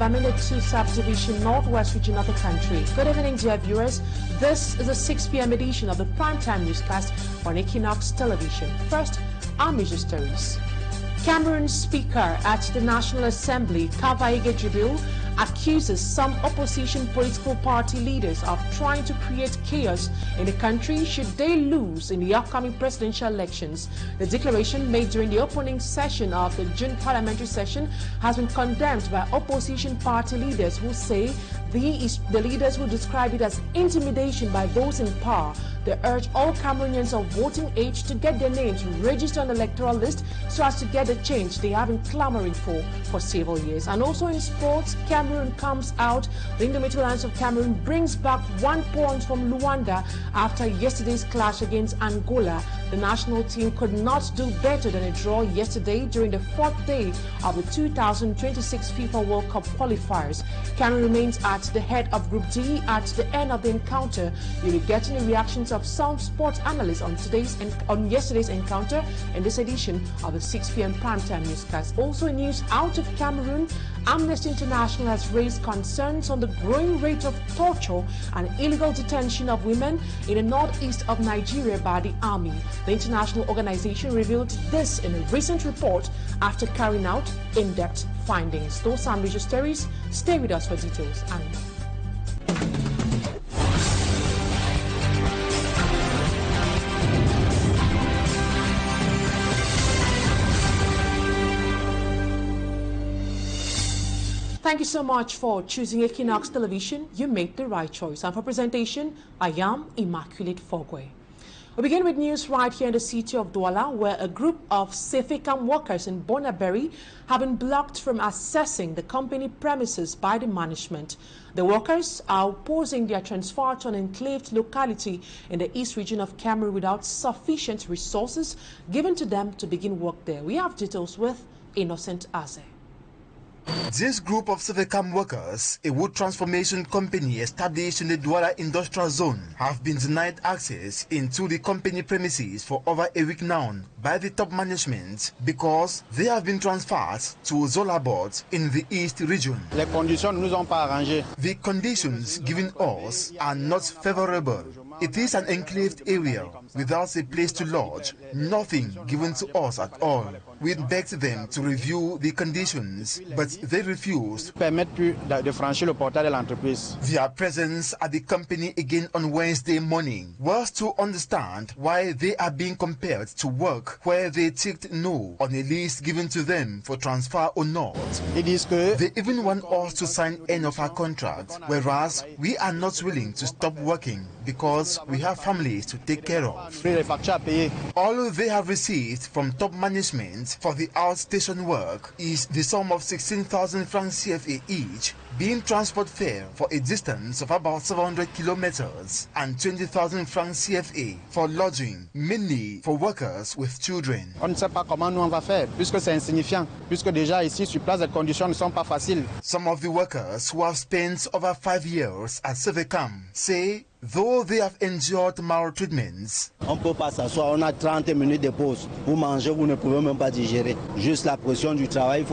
Bamenda 2 subdivision, northwest region of the country. Good evening, dear viewers. This is a 6 p.m. edition of the primetime newscast on Equinoxe television. First, our major stories. Cameroon's Speaker at the National Assembly, Kavaige Jibril, accuses some opposition political party leaders of trying to create chaos in the country should they lose in the upcoming presidential elections. The declaration made during the opening session of the June parliamentary session has been condemned by opposition party leaders who say the leaders who describe it as intimidation by those in power. They urge all Cameroonians of voting age to get their names registered on the electoral list so as to get the change they have been clamoring for several years. And also in sports, Cameroon comes out. The Indomitable Lions of Cameroon brings back 1 point from Luanda after yesterday's clash against Angola. The national team could not do better than a draw yesterday during the 4th day of the 2026 FIFA World Cup qualifiers. Cameroon remains at the head of Group D. At the end of the encounter, you'll be getting the reactions of some sports analysts on yesterday's encounter in this edition of the 6 p.m. primetime newscast. Also in news out of Cameroon, Amnesty International has raised concerns on the growing rate of torture and illegal detention of women in the northeast of Nigeria by the army. The international organization revealed this in a recent report after carrying out in-depth findings. Those are major stories. Stay with us for details. And thank you so much for choosing Equinoxe Television. You made the right choice. And for presentation, I am Immaculate Fogwe. We begin with news right here in the city of Douala, where a group of Sefecam workers in Bonaberi have been blocked from accessing the company premises by the management. The workers are opposing their transfer to an enclaved locality in the east region of Cameroon without sufficient resources given to them to begin work there. We have details with Innocent Aze. This group of Sefecam workers, a wood transformation company established in the Douala industrial zone, have been denied access into the company premises for over a week now by the top management because they have been transferred to Zolabot in the east region. Les conditions ne nous ont pas arrangé. The conditions given us are not favorable. It is an enclaved area without a place to lodge, nothing given to us at all. We begged them to review the conditions, but they refused. Permettre plus de franchir le portail de l'entreprise. Their presence at the company again on Wednesday morning was to understand why they are being compelled to work where they ticked no on a list given to them for transfer or not. Ils disent que they even want us to sign end of our contract, whereas we are not willing to stop working because we have families to take care of. All they have received from top management for the outstation work is the sum of 16,000 francs CFA each, being transport fare for a distance of about 700 kilometers, and 20,000 francs CFA for lodging, mainly for workers with children. On ne sait pas comment nous on va faire, puisque c'est insignifiant, puisque déjà ici sur place les conditions ne sont pas faciles. Some of the workers who have spent over 5 years at Sefecam say though they have endured maltreatments, on ne peut pas s'asseoir, on a 30 minutes de pause. Vous mangez, vous ne pouvez même pas digérer. Juste la pression du travail, il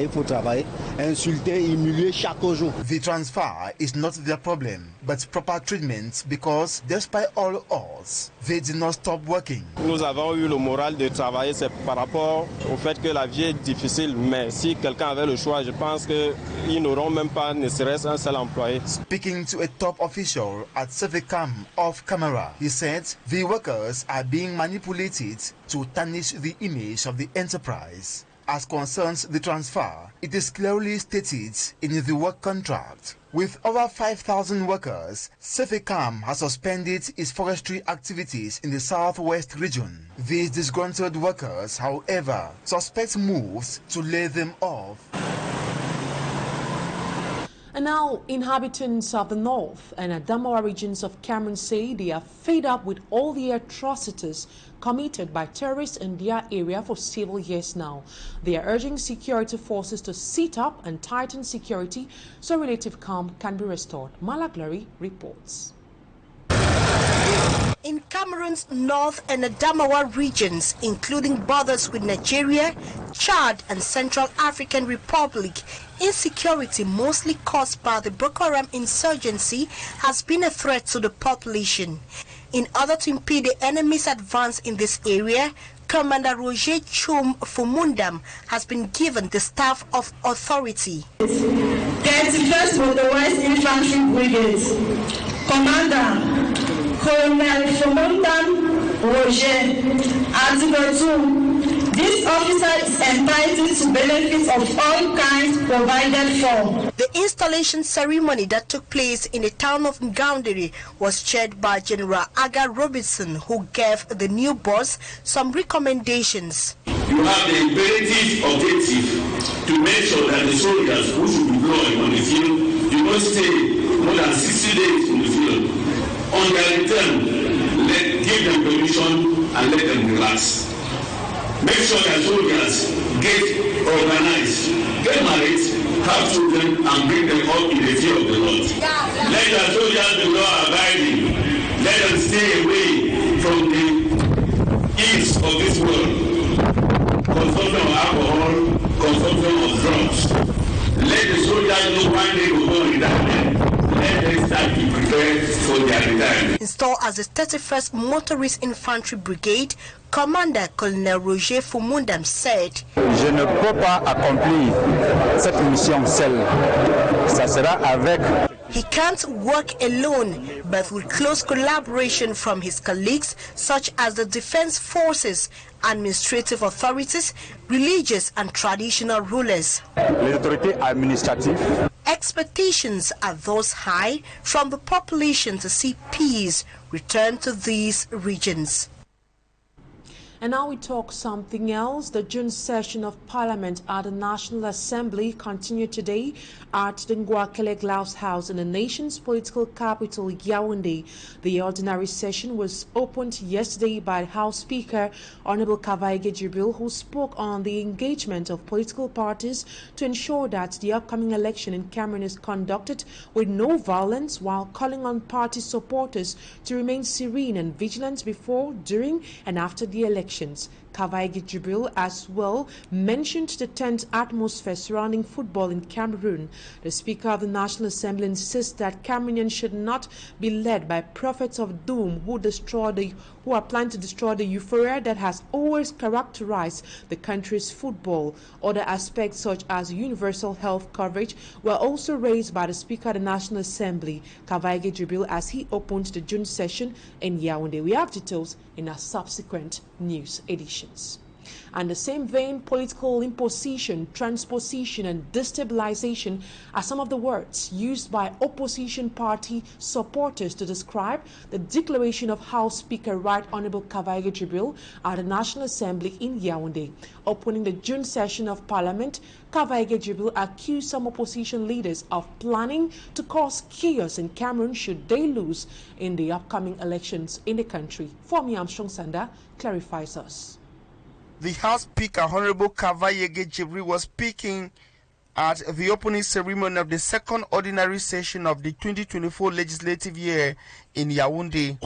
faut travailler. Insulter, humilier chaque jour. The transfer is not their problem, but proper treatment because despite all odds, they did not stop working. Nous avons eu le moral de travailler, c'est par rapport au fait que la vie est difficile, mais si quelqu'un avait le choix, je pense qu'ils n'auront même pas ne serait-ce un seul employé. Speaking to a top official at Sefecam off camera, he said the workers are being manipulated to tarnish the image of the enterprise. As concerns the transfer, it is clearly stated in the work contract. With over 5,000 workers, Sefecam has suspended its forestry activities in the southwest region. These disgruntled workers, however, suspect moves to lay them off. And now, inhabitants of the north and Adamawa regions of Cameroon say they are fed up with all the atrocities committed by terrorists in their area for several years now. They are urging security forces to sit up and tighten security so relative calm can be restored. Malaglary reports. In Cameroon's North and Adamawa regions, including borders with Nigeria, Chad and Central African Republic, insecurity mostly caused by the Boko Haram insurgency has been a threat to the population. In order to impede the enemy's advance in this area, Commander Roger Chum Fumundam has been given the staff of authority. 31st Motorized Infantry Brigade, Commander Colonel Fumundam Roger, Article 2. This officer is entitled to benefits of all kinds provided for. The installation ceremony that took place in the town of Ngaoundere was chaired by General Aga Robinson, who gave the new boss some recommendations. You have the imperative objective to make sure that the soldiers who should deploy on the field do not stay more than 60 days in the field. On their return, give them permission and let them relax. Make sure that soldiers get organized, get married, have children, and bring them up in the fear of the Lord. Let the soldiers be law-abiding. Let them stay away from the ills of this world. Consumption of alcohol, consumption of drugs. Let the soldiers know why they will go in retirement. Let them start to prepare for their retirement. Installed as the 31st Motorist Infantry Brigade, Commander Colonel Roger Fumundam said, Je ne peux pas accomplir cette mission seul. Ça sera avec. He can't work alone, but with close collaboration from his colleagues such as the defense forces, administrative authorities, religious and traditional rulers. Les autorités administratives. Expectations are thus high from the population to see peace return to these regions. And now we talk something else. The June session of Parliament at the National Assembly continued today at the Ngwakele Glass House in the nation's political capital, Yaoundé. The ordinary session was opened yesterday by House Speaker Honorable Kavaige Jibril, who spoke on the engagement of political parties to ensure that the upcoming election in Cameroon is conducted with no violence, while calling on party supporters to remain serene and vigilant before, during and after the election. Kavaige Jibril as well mentioned the tense atmosphere surrounding football in Cameroon. The Speaker of the National Assembly insists that Cameroonians should not be led by prophets of doom who are planning to destroy the euphoria that has always characterized the country's football. Other aspects such as universal health coverage were also raised by the Speaker of the National Assembly, Kavaige Jibril, as he opened the June session in Yaoundé. We have details in our subsequent news editions. And the same vein, political imposition, transposition and destabilization are some of the words used by opposition party supporters to describe the declaration of House Speaker Right Honorable Kavaige Jibril at the National Assembly in Yaoundé. Opening the June session of Parliament, Kavaige Jibril accused some opposition leaders of planning to cause chaos in Cameroon should they lose in the upcoming elections in the country. Femi Armstrong Sanda clarifies us. The House Speaker, Honorable Kavaige Jibril, was speaking at the opening ceremony of the second ordinary session of the 2024 legislative year in Yaoundé.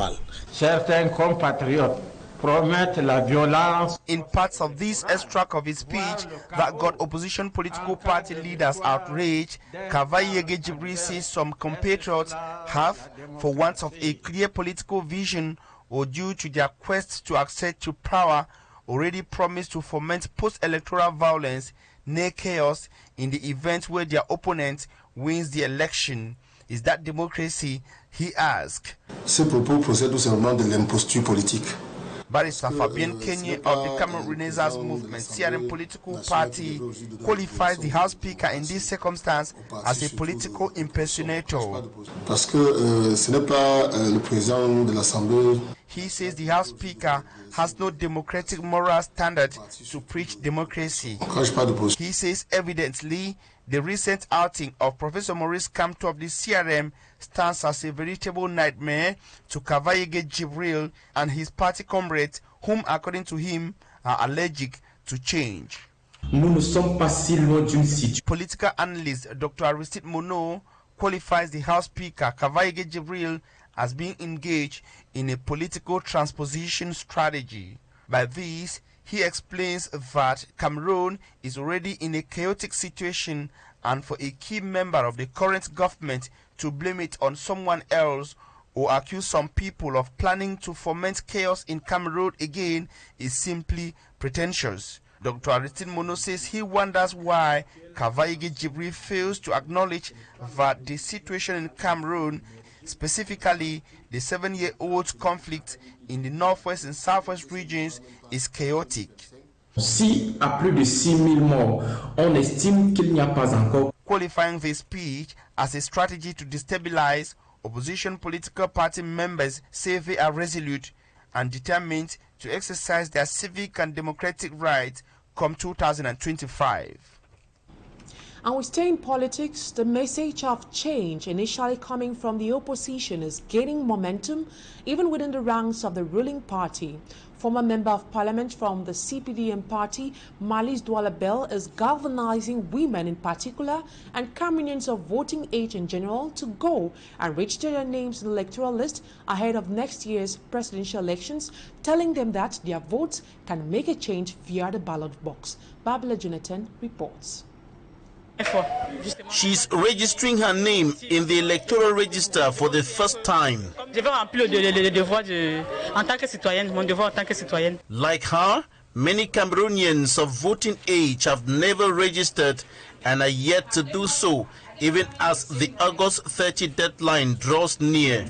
Certains compatriotes promettent la violence. In parts of this extract of his speech that got opposition political party leaders outraged, Kavaige Jibril says some compatriots have, for want of a clear political vision or due to their quest to access to power, already promised to foment post-electoral violence, near chaos, in the event where their opponent wins the election. Is that democracy? He asked. Ces propos procèdent tout simplement de l'imposture politique. Barrister Fabien Kenye of the Cameroon Renaissance Movement, CRM political party, qualifies the House Speaker in this circumstance as a political impersonator. Parce que ce n'est pas le président de l'Assemblée. He says the House Speaker has no democratic moral standard to preach democracy. He says evidently the recent outing of Professor Maurice Kamto of the CRM stands as a veritable nightmare to Kavaige Jibril and his party comrades, whom according to him are allergic to change. Political analyst Dr. Aristide Monod qualifies the House Speaker Kavaige Jibril as being engaged in a political transposition strategy. By this, he explains that Cameroon is already in a chaotic situation, and for a key member of the current government to blame it on someone else or accuse some people of planning to foment chaos in Cameroon again is simply pretentious. Dr. Aristide Mono says he wonders why Kavaigi Jibril fails to acknowledge that the situation in Cameroon, specifically the 7-year-old conflict in the northwest and southwest regions, is chaotic. Si à plus de 6 000 morts, on estime qu'il n'y a pas encore. Qualifying this speech as a strategy to destabilize, opposition political party members say they are resolute and determined to exercise their civic and democratic rights come 2025. And we stay in politics. The message of change initially coming from the opposition is gaining momentum even within the ranks of the ruling party. Former member of parliament from the CPDM party, Malice Douala Bell, is galvanizing women in particular and Cameroonians of voting age in general to go and register their names in the electoral list ahead of next year's presidential elections, telling them that their votes can make a change via the ballot box. Babla Jonathan reports. She's registering her name in the electoral register for the first time. Like her, many Cameroonians of voting age have never registered and are yet to do so, even as the August 30 deadline draws near.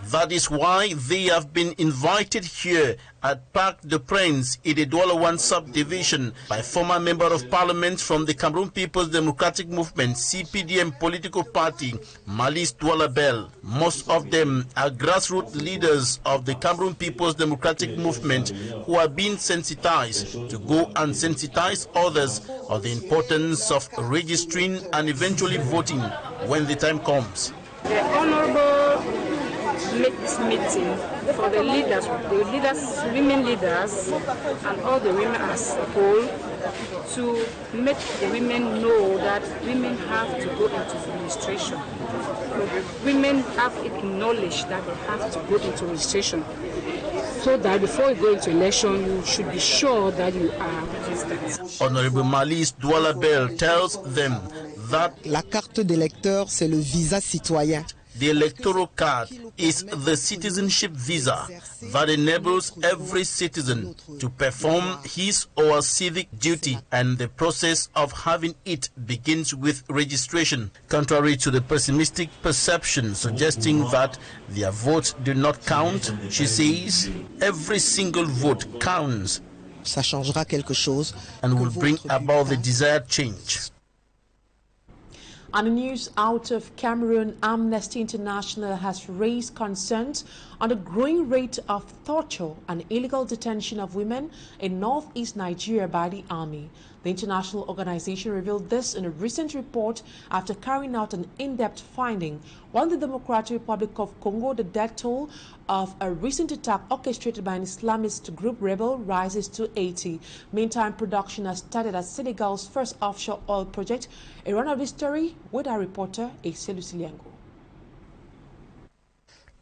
That is why they have been invited here at Parc des Princes in the Douala 1 subdivision by former member of parliament from the Cameroon People's Democratic Movement CPDM political party, Malice Douala Bell. Most of them are grassroots leaders of the Cameroon People's Democratic Movement who are being sensitized to go and sensitize others of the importance of registering and eventually voting when the time comes. The Honorable make this meeting for the leaders, women leaders, and all the women as a whole, to make the women know that women have to go into registration. Women have acknowledged that they have to go into registration, so that before you go into election, you should be sure that you are registered. Honorable Malice Douala Bell tells them that la carte d'électeur, c'est le visa citoyen. The electoral card is the citizenship visa that enables every citizen to perform his or her civic duty, and the process of having it begins with registration. Contrary to the pessimistic perception suggesting that their votes do not count, she says every single vote counts. Ça changera quelque chose and will bring about the desired change. On the news out of Cameroon, Amnesty International has raised concerns on the growing rate of torture and illegal detention of women in northeast Nigeria by the army. The international organization revealed this in a recent report after carrying out an in-depth finding on the Democratic Republic of Congo. The death toll of a recent attack orchestrated by an Islamist group rebel rises to 80. Meantime, production has started at Senegal's first offshore oil project. A run of this story with our reporter, Ese Luciliengo.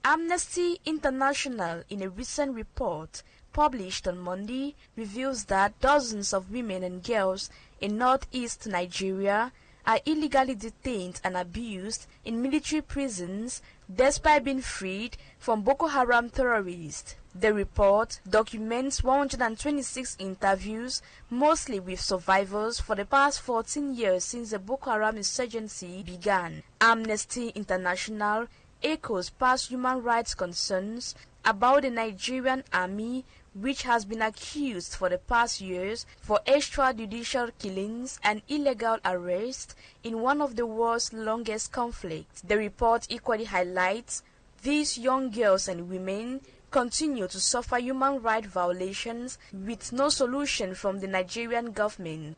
Amnesty International, in a recent report published on Monday, reveals that dozens of women and girls in northeast Nigeria are illegally detained and abused in military prisons despite being freed from Boko Haram terrorists. The report documents 126 interviews, mostly with survivors, for the past 14 years since the Boko Haram insurgency began. Amnesty International echoes past human rights concerns about the Nigerian army, which has been accused for the past years for extrajudicial killings and illegal arrests in one of the world's longest conflicts. The report equally highlights these young girls and women continue to suffer human rights violations with no solution from the Nigerian government.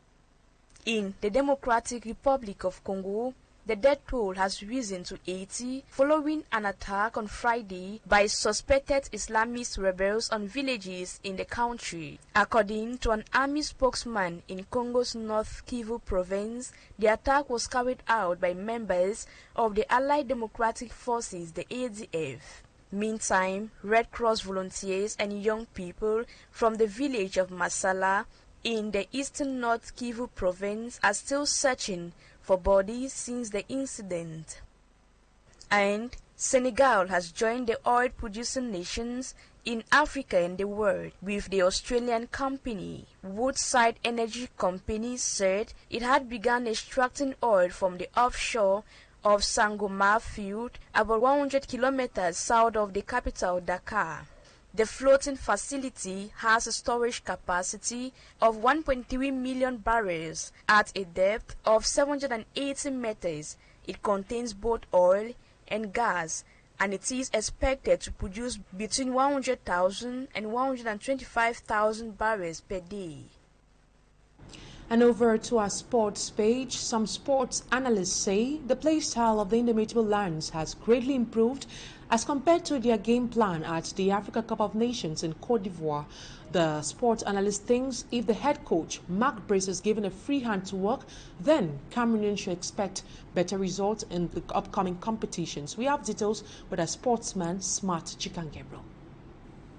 In the Democratic Republic of Congo, The death toll has risen to 80 following an attack on Friday by suspected Islamist rebels on villages in the country. According to an army spokesman in Congo's North Kivu province, the attack was carried out by members of the Allied Democratic Forces, the ADF. Meantime, Red Cross volunteers and young people from the village of Masala in the eastern North Kivu province are still searching for bodies since the incident. And Senegal has joined the oil-producing nations in Africa and the world, with the Australian company Woodside Energy Company said it had begun extracting oil from the offshore of Sangomar field about 100 kilometers south of the capital Dakar. The floating facility has a storage capacity of 1.3 million barrels at a depth of 780 meters. It contains both oil and gas, and it is expected to produce between 100,000 and 125,000 barrels per day. And over to our sports page, some sports analysts say the play style of the Indomitable Lions has greatly improved as compared to their game plan at the Africa Cup of Nations in Cote d'Ivoire. The sports analyst thinks if the head coach, Mark Brice, is given a free hand to work, then Cameroonians should expect better results in the upcoming competitions. We have details with our sportsman, Smart Chikan Gabriel.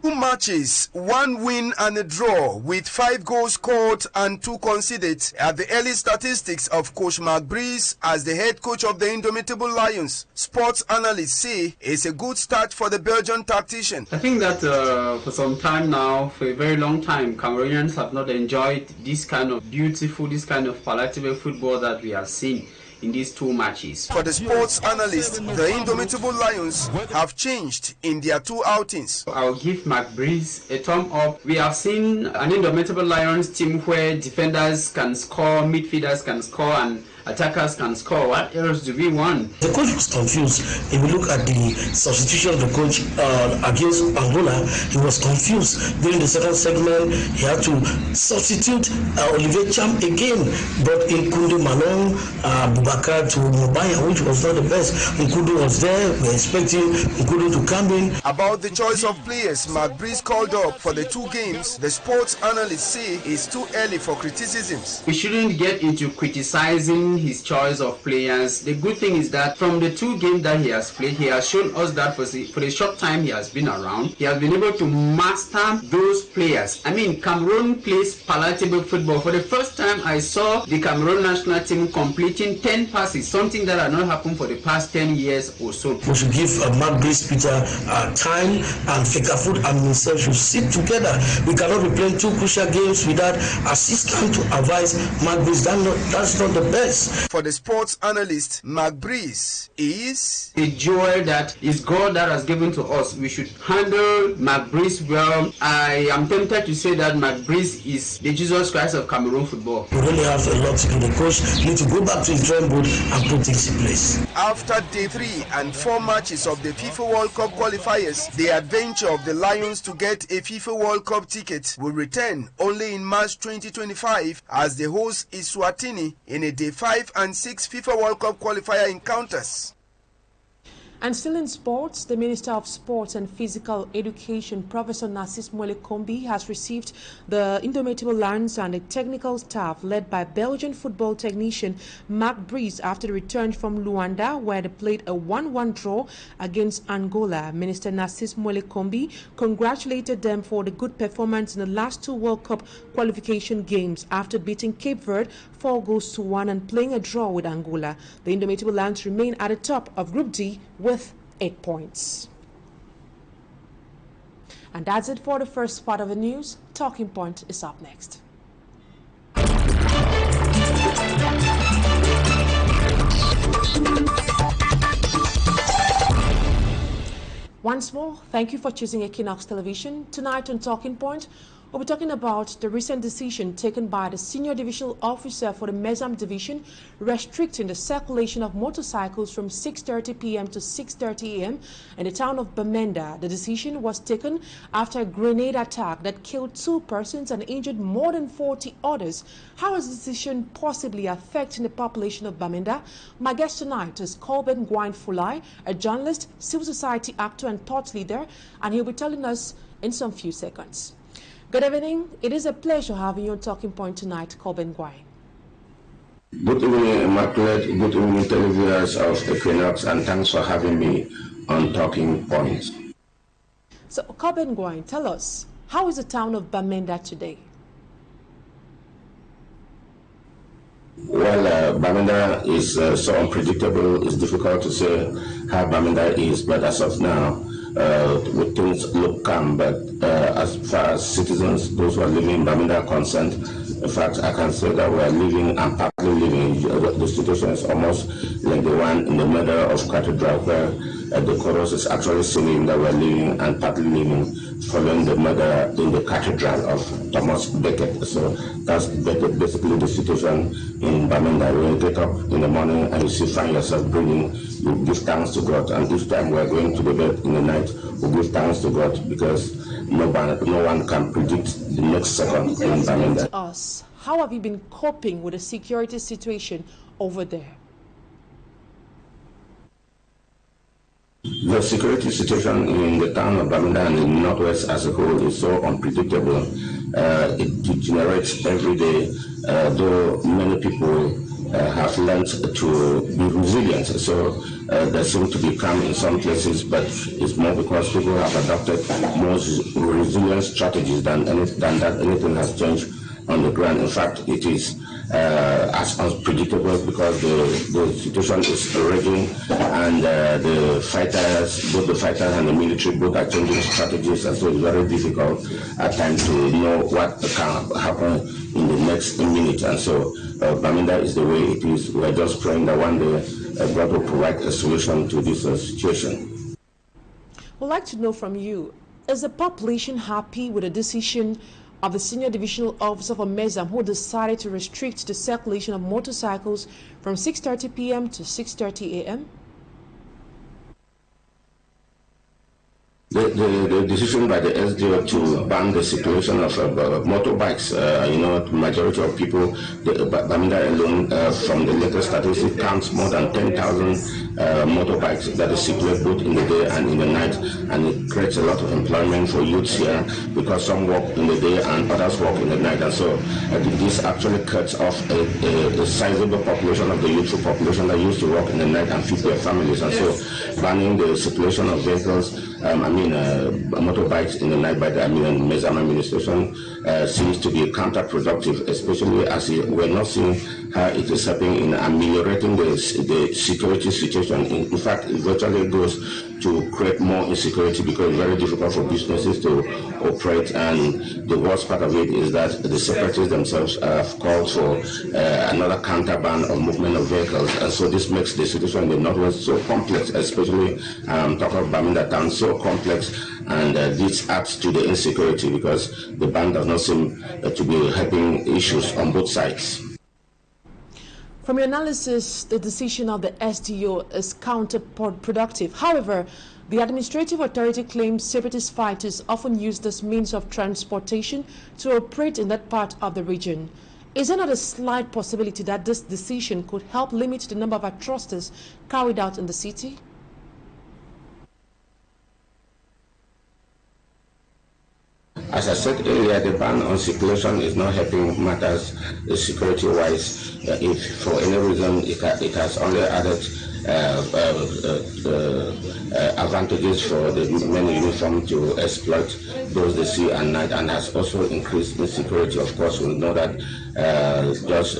2 matches, 1 win and a draw, with 5 goals scored and 2 conceded at the early statistics of Coach Mark Brice as the head coach of the Indomitable Lions. Sports analysts say it's a good start for the Belgian tactician. I think that for some time now, for a very long time, Cameroonians have not enjoyed this kind of beautiful, this kind of palatable football that we have seen in these 2 matches. For the sports analyst, the Indomitable Lions have changed in their 2 outings. I'll give Mark Brice a thumb up. We have seen an Indomitable Lions team where defenders can score, midfielders can score, and attackers can score. What else do we want? The coach was confused. If you look at the substitution of the coach against Angola, he was confused. During the second segment, he had to substitute Olivier Champ again. But in Kundu Manon, Bubakar to Mobaya, which was not the best. Nkudu was there. We were expecting Nkudu to come in. About the choice of players Mark Brice called up for the 2 games, the sports analysts say it's too early for criticisms. We shouldn't get into criticizing his choice of players. The good thing is that from the 2 games that he has played, he has shown us that for the short time he has been around, he has been able to master those players. I mean, Cameroon plays palatable football. For the first time, I saw the Cameroon national team completing 10 passes, something that had not happened for the past 10 years or so. We should give Mark Brice Peter time, and Fekafoot and himself should sit together. We cannot be playing 2 crucial games without assistant to advise Mark Brice. That's not the best. For the sports analyst, Mark Brice is a jewel that is God that has given to us. We should handle Mark Brice well. I am tempted to say that Mark Brice is the Jesus Christ of Cameroon football. We really have a lot to do. The coach needs to go back to his drawing board and put things in place. After day 3 and 4 matches of the FIFA World Cup qualifiers, the adventure of the Lions to get a FIFA World Cup ticket will return only in March 2025 as they host Eswatini in a day 5 and 6 FIFA World Cup qualifier encounters. And still in sports, the Minister of Sports and Physical Education, Professor Narcisse Moele-Kombi, has received the Indomitable Lions and the technical staff led by Belgian football technician Mark Brice after the return from Luanda, where they played a 1-1 draw against Angola. Minister Narcisse Moele-Kombi congratulated them for the good performance in the last 2 World Cup qualification games after beating Cape Verde 4-1 and playing a draw with Angola. The Indomitable Lions remain at the top of Group D with 8 points. And that's it for the first part of the news. Talking Point is up next. Once more, thank you for choosing Equinoxe Television. Tonight on Talking Point, We'll be talking about the recent decision taken by the Senior Divisional Officer for the Mezam Division restricting the circulation of motorcycles from 6:30 p.m. to 6:30 a.m. in the town of Banda. The decision was taken after a grenade attack that killed 2 persons and injured more than 40 others. How is the decision possibly affecting the population of Banda? My guest tonight is Colben Gwine-Fulai, a journalist, civil society actor and thought leader, and he'll be telling us in some few seconds. Good evening. It is a pleasure having you on Talking Point tonight, Colben Gwine. Good evening, Immaculate. Good evening, televiewers of Equinoxe, and thanks for having me on Talking Point. So, Colben Gwine, tell us, how is the town of Banda today? Well, Banda is so unpredictable. It's difficult to say how Banda is, but as of now, things look calm. But as far as citizens, those who are living in Banda are concerned, in fact, I can say that we are living and partly living. The situation is almost like the one in the middle of Cathedral, where the chorus is actually singing that we are living and partly living, following the murder in the Cathedral of Thomas Becket. So that's basically the situation in Banda. When you get up in the morning and you find yourself breathing, you give thanks to God. And each time we are going to the bed in the night, we give thanks to God, because no one can predict the next second in Banda. To us, how have you been coping with the security situation over there? The security situation in the town of Banda and the Northwest as a whole is so unpredictable. It degenerates every day, though many people have learned to be resilient. So there seems to be calm in some places, but it's more because people have adopted more resilient strategies than that anything has changed on the ground. In fact, it is as unpredictable because the situation is raging, and the fighters, both the fighters and the military, both are changing strategies, and so it's very difficult at times to know what can happen in the next minute. And so Banda is the way it is. We're just praying that one day God will provide a solution to this situation. We'd like to know from you, is the population happy with the decision of the Senior Divisional Officer for Mezam, who decided to restrict the circulation of motorcycles from 6:30 p.m. to 6:30 a.m.? The decision by the SDO to ban the circulation of motorbikes, the majority of people, Banda alone, from the latest statistics, counts more than 10,000 motorbikes that circulate both in the day and in the night, and it creates a lot of employment for youths here, because some work in the day and others work in the night, and so this actually cuts off a sizable population of the youthful population that used to work in the night and feed their families. And so banning the circulation of vehicles, motorbikes in the night by the Mezam administration seems to be counterproductive, especially as we're not seeing how it is helping in ameliorating the security situation. In fact, it virtually goes to create more insecurity, because it's very difficult for businesses to operate. And the worst part of it is that the separatists themselves have called for another counter ban of movement of vehicles, and so this makes the situation in the Northwest so complex, especially talking about Banda town, so complex, and this adds to the insecurity, because the ban does not seem to be helping issues on both sides. From your analysis, the decision of the SDO is counterproductive. However, the administrative authority claims separatist fighters often use this means of transportation to operate in that part of the region. Is there not a slight possibility that this decision could help limit the number of atrocities carried out in the city? As I said earlier, the ban on circulation is not helping matters security-wise. If for any reason it has only added advantages for the men in uniform to exploit those they see at night, and has also increased insecurity. Of course, we know that just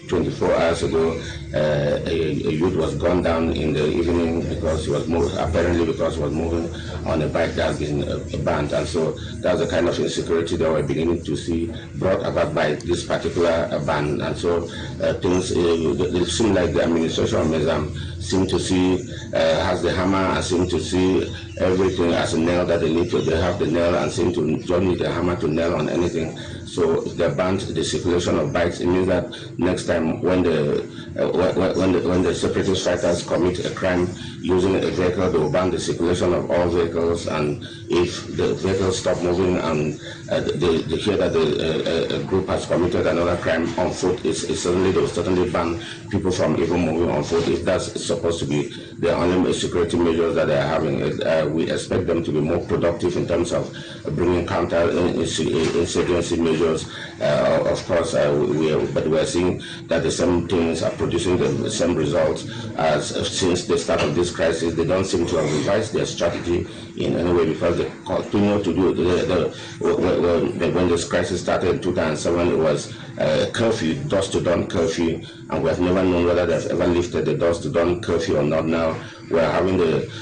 24 hours ago, a youth was gunned down in the evening because he was apparently because he was moving on a bike that has been banned. And so that's the kind of insecurity that we're beginning to see brought about by this particular ban. And so things, it seems like the administration of Mezam seem to see, has the hammer and seem to see everything as a nail that they need to, they have the nail and seem to don't need the hammer to nail on anything. So if they banned the circulation of bikes, it means that next time when the separatist fighters commit a crime using a vehicle, they will ban the circulation of all vehicles. And if the vehicles stop moving and they hear that a group has committed another crime on foot, they will certainly ban people from even moving on foot. If that's supposed to be the only security measures that they are having, we expect them to be more productive in terms of bringing counter insurgency measures. Of course, but we are seeing that the same things are producing the same results as since the start of this crisis. They don't seem to have revised their strategy in any way because they continue to do when this crisis started in 2007, it was curfew, dusk-to-dawn curfew, and we have never known whether they've ever lifted the dusk-to-dawn curfew or not. Now we're having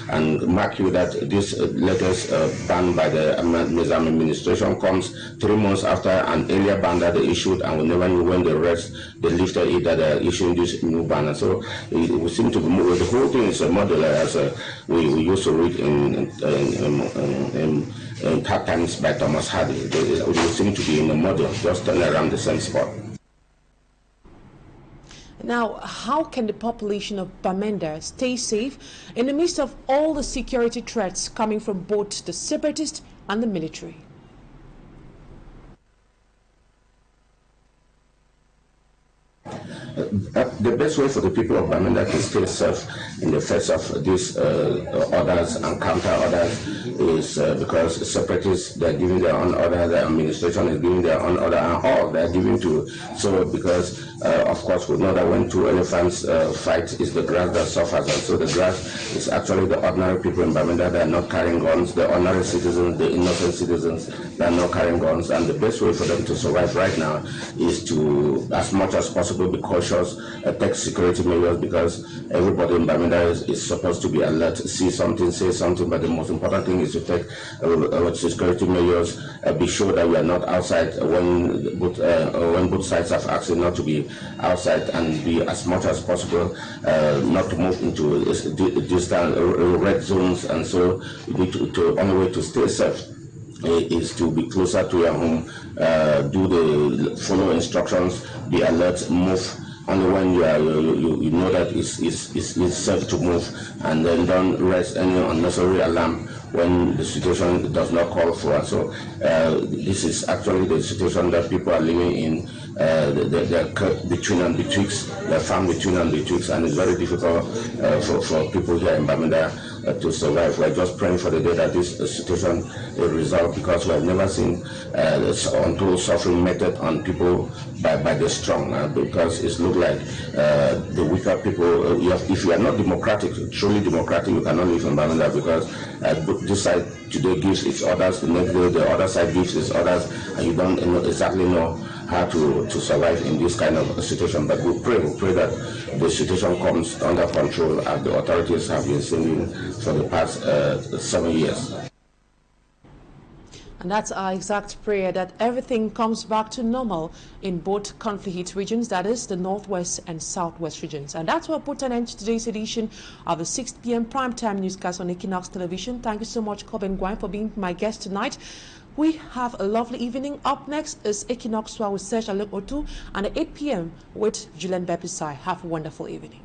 and mark you that this latest ban by the Mezam administration comes 3 months after an earlier ban that they issued, and we never knew when they lifted it, that they're issuing this new ban. And so we seem to be moving. The whole thing is a model, as we used to read in Hard Times by Thomas Hardy. We seem to be in a model, just turning around the same spot. Now, how can the population of Bamenda stay safe in the midst of all the security threats coming from both the separatists and the military? The best way for the people of Bamenda to stay safe in the face of these orders and counter orders is because separatists, they're giving their own order, the administration is giving their own order, and all they're giving to. So because of course we know that when two elephants fight, it's the grass that suffers, and so the grass is actually the ordinary people in Bamenda that are not carrying guns, the ordinary citizens, the innocent citizens that are not carrying guns. And the best way for them to survive right now is to, as much as possible, be cautious, take security measures, because everybody in Bamenda is supposed to be alert, see something, say something, but the most important thing is to take security measures, be sure that we are not outside when both sides have asked not to be outside, and be as much as possible not to move into distant red zones. And so the only way to stay safe is to be closer to your home, follow instructions, be alert, move only when you know that it's safe to move, and then don't raise any unnecessary alarm when the situation does not call for it. So this is actually the situation that people are living in. They're cut between and betwixt, they're found between and betwixt, and it's very difficult for people here in Bamenda to survive. We're just praying for the day that this situation will resolve, because we have never seen this untold suffering meted on people by the strong, because it's looked like the weaker people, if you are not democratic, truly democratic, you cannot live in Bamenda, because this side today gives its orders, the next day the other side gives its orders, and you don't exactly know how to survive in this kind of situation. But we pray that the situation comes under control, as the authorities have been saying for the past 7 years. And that's our exact prayer, that everything comes back to normal in both conflict regions, that is the Northwest and Southwest regions. And that's what put an end to today's edition of the 6 p.m. primetime newscast on Equinoxe Television. Thank you so much, Coben Guan, for being my guest tonight. We have a lovely evening. Up next is Equinoxe with Serge Alec Otu, and at 8 p.m. with Julian Bepisai. Have a wonderful evening.